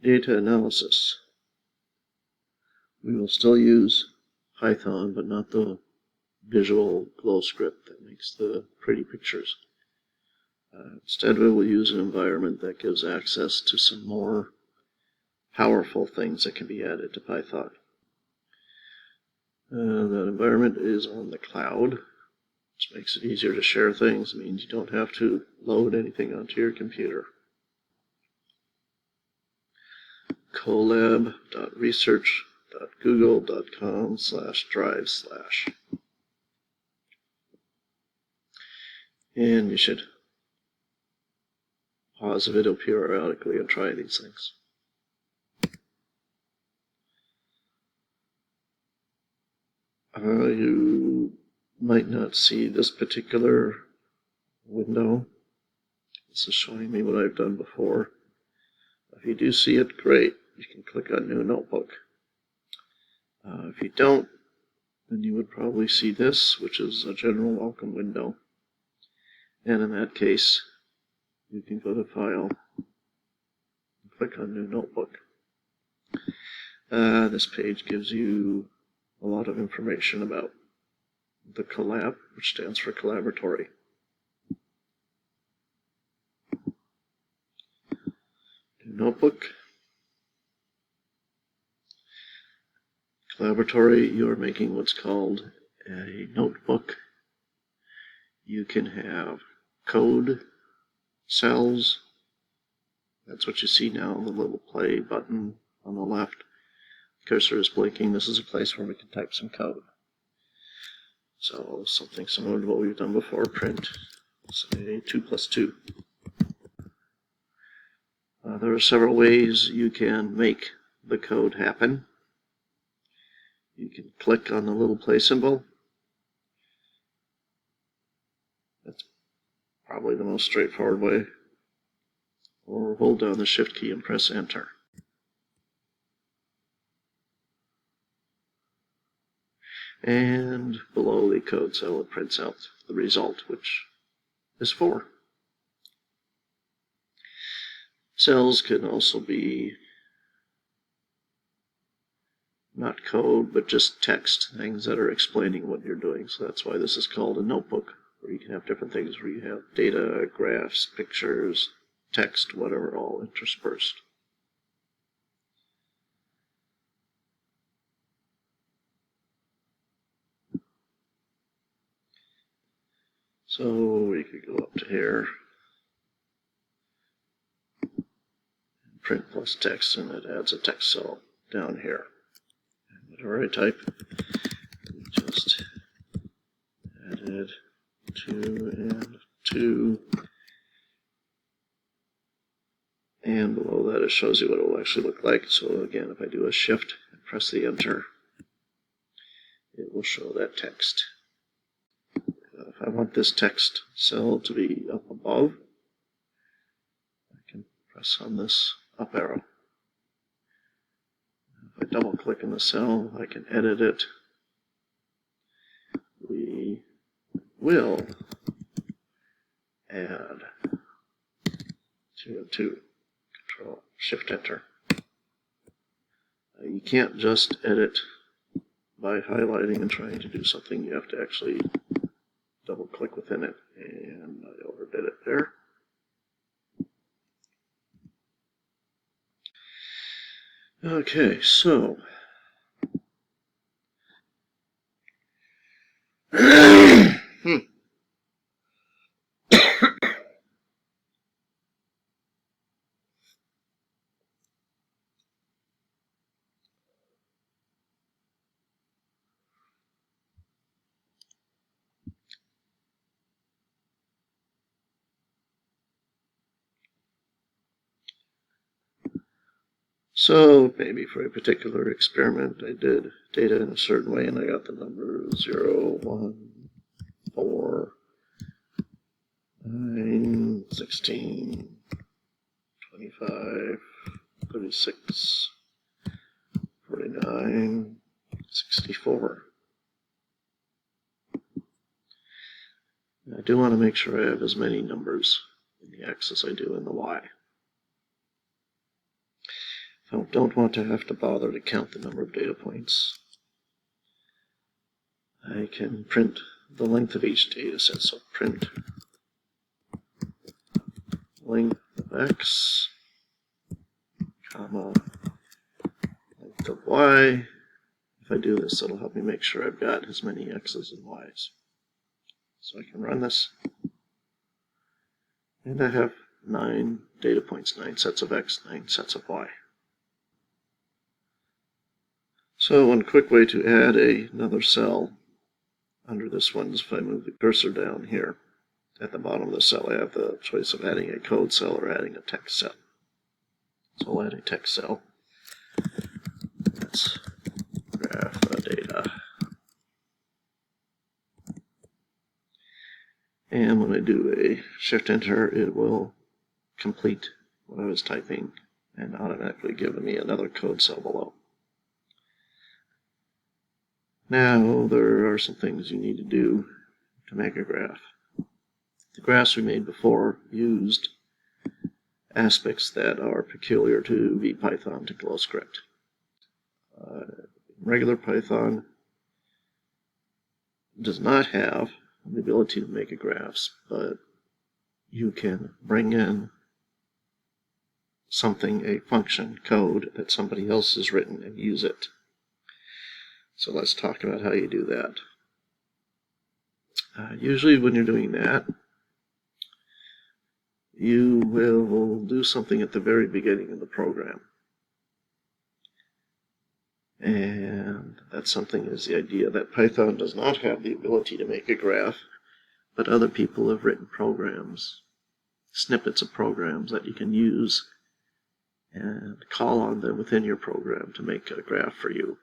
Data analysis. We will still use Python, but not the visual glow script that makes the pretty pictures. Instead, we will use an environment that gives access to some more powerful things that can be added to Python. That environment is on the cloud, which makes it easier to share things. It means you don't have to load anything onto your computer. collab.research.google.com/drive/. And you should pause the video periodically and try these things. You might not see this particular window. This is showing me what I've done before. If you do see it, great. You can click on New Notebook. If you don't, then you would probably see this, which is a general welcome window. And in that case, you can go to File and click on New Notebook. This page gives you a lot of information about the collab, which stands for collaboratory. New Notebook. Collaboratory, you are making what's called a notebook. You can have code cells. That's what you see now, the little play button on the left. Cursor is blinking. This is a place where we can type some code. So something similar to what we've done before, print, say 2 + 2. There are several ways you can make the code happen. You can click on the little play symbol. That's probably the most straightforward way. Or hold down the Shift key and press Enter. And below the code cell, it prints out the result, which is 4. Cells can also be not code, but just text, things that are explaining what you're doing. So that's why this is called a notebook, where you can have different things, where you have data, graphs, pictures, text, whatever, all interspersed. So we could go up to here, print plus text, and it adds a text cell down here. And whatever I type, just added 2 and 2. And below that, it shows you what it will actually look like. So again, if I do a Shift and press the Enter, it will show that text. If I want this text cell to be up above, I can press on this up arrow. If I double click in the cell, I can edit it. We will add 2 and 2. Control Shift Enter. You can't just edit by highlighting and trying to do something. You have to actually double click within it, and I overdid it there. Okay, so So maybe for a particular experiment, I did data in a certain way, and I got the number 0, 1, 4, 9, 16, 25, 36, 49, 64. I do want to make sure I have as many numbers in the X as I do in the Y. I don't want to have to bother to count the number of data points. I can print the length of each data set. So print length of x, comma, length of y. If I do this, it'll help me make sure I've got as many x's and y's. So I can run this. And I have 9 data points, 9 sets of x, 9 sets of y. So one quick way to add another cell under this one is if I move the cursor down here. At the bottom of the cell, I have the choice of adding a code cell or adding a text cell. So I'll add a text cell. That's graph data. And when I do a shift enter, it will complete what I was typing and automatically give me another code cell below. Now there are some things you need to do to make a graph. The graphs we made before used aspects that are peculiar to VPython to GlowScript. Regular Python does not have the ability to make graphs, but you can bring in something, a function, code that somebody else has written and use it. So let's talk about how you do that. Usually when you're doing that, you will do something at the very beginning of the program. And that something is the idea that Python does not have the ability to make a graph, but other people have written programs, snippets of programs that you can use and call on them within your program to make a graph for you.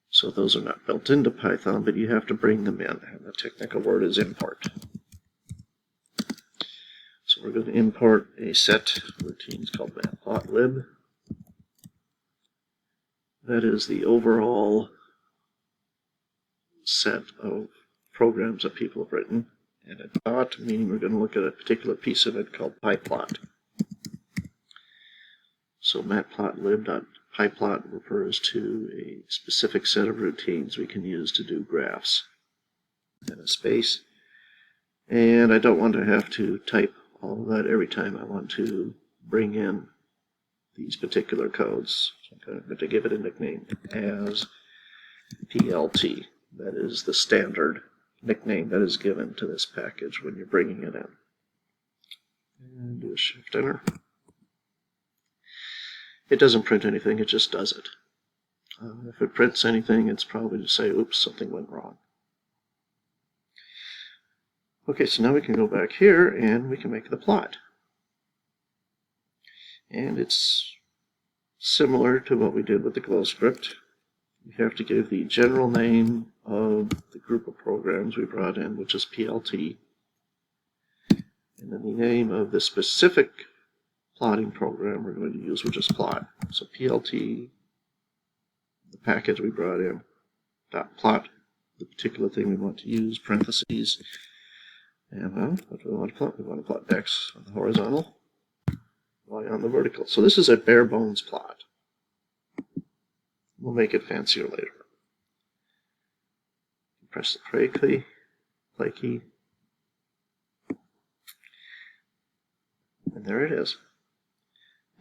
So those are not built into Python, but you have to bring them in, and the technical word is import. So we're going to import a set of routines called matplotlib. That is the overall set of programs that people have written, and a dot, meaning we're going to look at a particular piece of it called pyplot. So matplotlib.pyplot refers to a specific set of routines we can use to do graphs. And a space. And I don't want to have to type all of that every time I want to bring in these particular codes. So I'm going to give it a nickname as PLT. That is the standard nickname that is given to this package when you're bringing it in. And do a shift enter. It doesn't print anything, it just does it. If it prints anything, it's probably to say, oops, something went wrong. Okay, so now we can go back here and we can make the plot. And it's similar to what we did with the GlowScript. We have to give the general name of the group of programs we brought in, which is PLT, and then the name of the specific plotting program we're going to use, which is plot. So PLT, the package we brought in, dot plot, the particular thing we want to use, parentheses, and well, what do we want to plot? We want to plot X on the horizontal, Y on the vertical. So this is a bare bones plot. We'll make it fancier later. Press the play key, and there it is.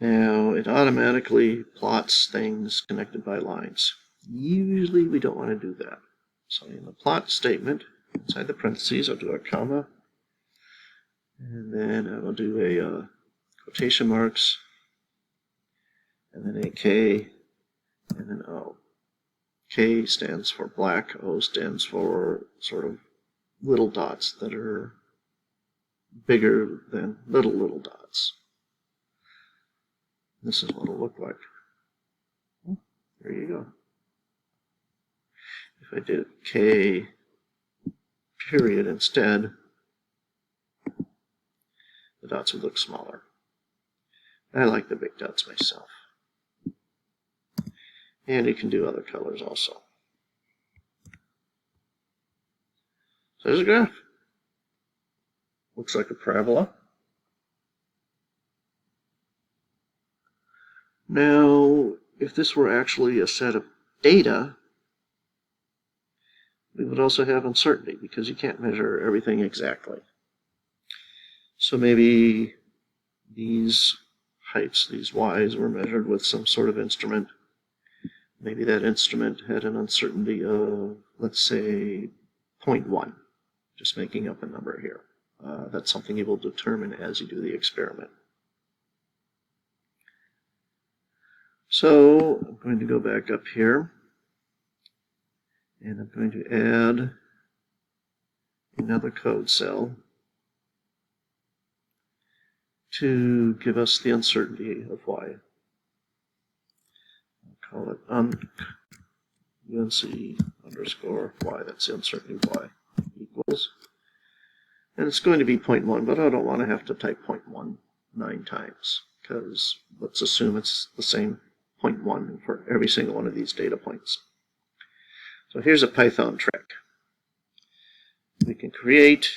Now, it automatically plots things connected by lines. Usually, we don't want to do that. So in the plot statement, inside the parentheses, I'll do a comma, and then I will do a quotation marks, and then a K, and an O. K stands for black, O stands for sort of little dots that are bigger than little dots. This is what it'll look like. There you go. If I did K period instead, the dots would look smaller. I like the big dots myself. And you can do other colors also. So there's a graph. Looks like a parabola. Now, if this were actually a set of data, we would also have uncertainty because you can't measure everything exactly. So maybe these heights, these y's, were measured with some sort of instrument. Maybe that instrument had an uncertainty of, let's say, 0.1, just making up a number here. That's something you will determine as you do the experiment. So I'm going to go back up here, and I'm going to add another code cell to give us the uncertainty of y. I'll call it unc underscore y, that's the uncertainty of y, equals. And it's going to be 0.1, but I don't want to have to type 0.1 9 times, because let's assume it's the same 0.1 for every single one of these data points. So here's a Python trick. We can create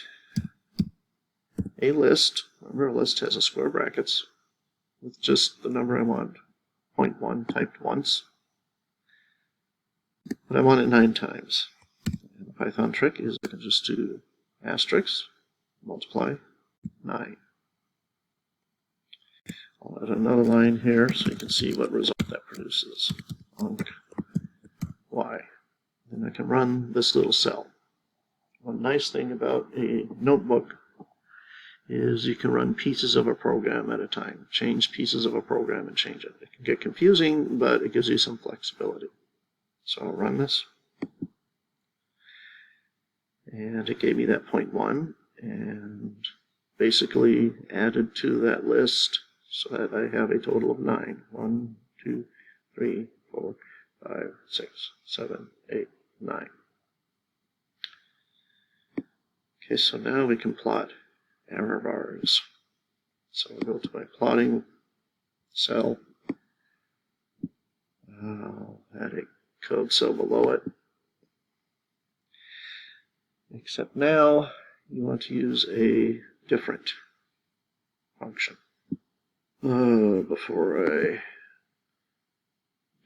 a list. Remember, a list has a square brackets with just the number I want, 0.1 typed once. But I want it 9 times. And the Python trick is I can just do asterisk, multiply 9. I'll add another line here so you can see what result that produces. Unc y. Then I can run this little cell. One nice thing about a notebook is you can run pieces of a program at a time. Change pieces of a program and change it. It can get confusing, but it gives you some flexibility. So I'll run this. And it gave me that 0.1 and basically added to that list so that I have a total of 9. 1, 2, 3, 4, 5, 6, 7, 8, 9. Okay, so now we can plot error bars. So we'll go to my plotting cell. I'll add a code cell below it. Except now you want to use a different function. Before I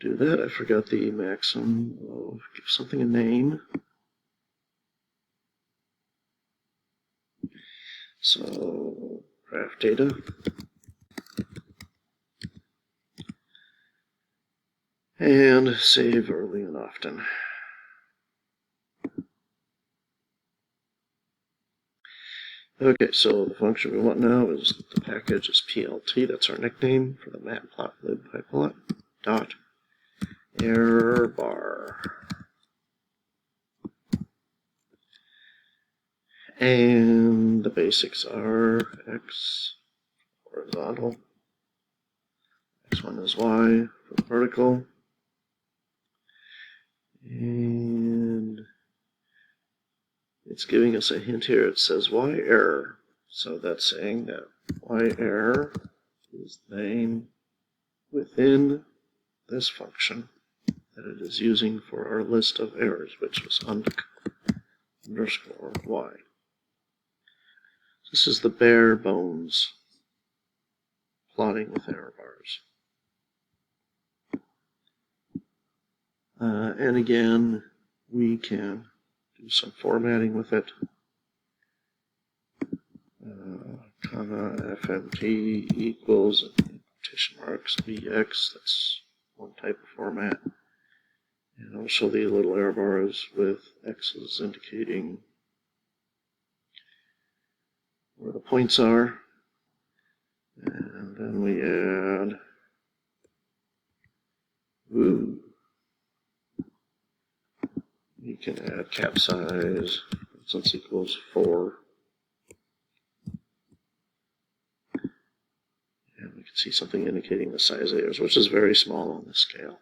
do that, I forgot the maxim of give something a name. So graph data. And save early and often. Okay, so the function we want now is the package is plt, that's our nickname for the matplotlib pyplot, dot error bar. And the basics are x horizontal, x1 is y for the vertical, and it's giving us a hint here. It says y error, so that's saying that y error is the name within this function that it is using for our list of errors, which was unc underscore y. This is the bare bones plotting with error bars. And again, we can do some formatting with it. Comma fmt equals quotation marks bx, that's one type of format. And I'll show the little error bars with x's indicating where the points are. And then we add we can add cap size, since equals 4. And we can see something indicating the size of errors, which is very small on this scale.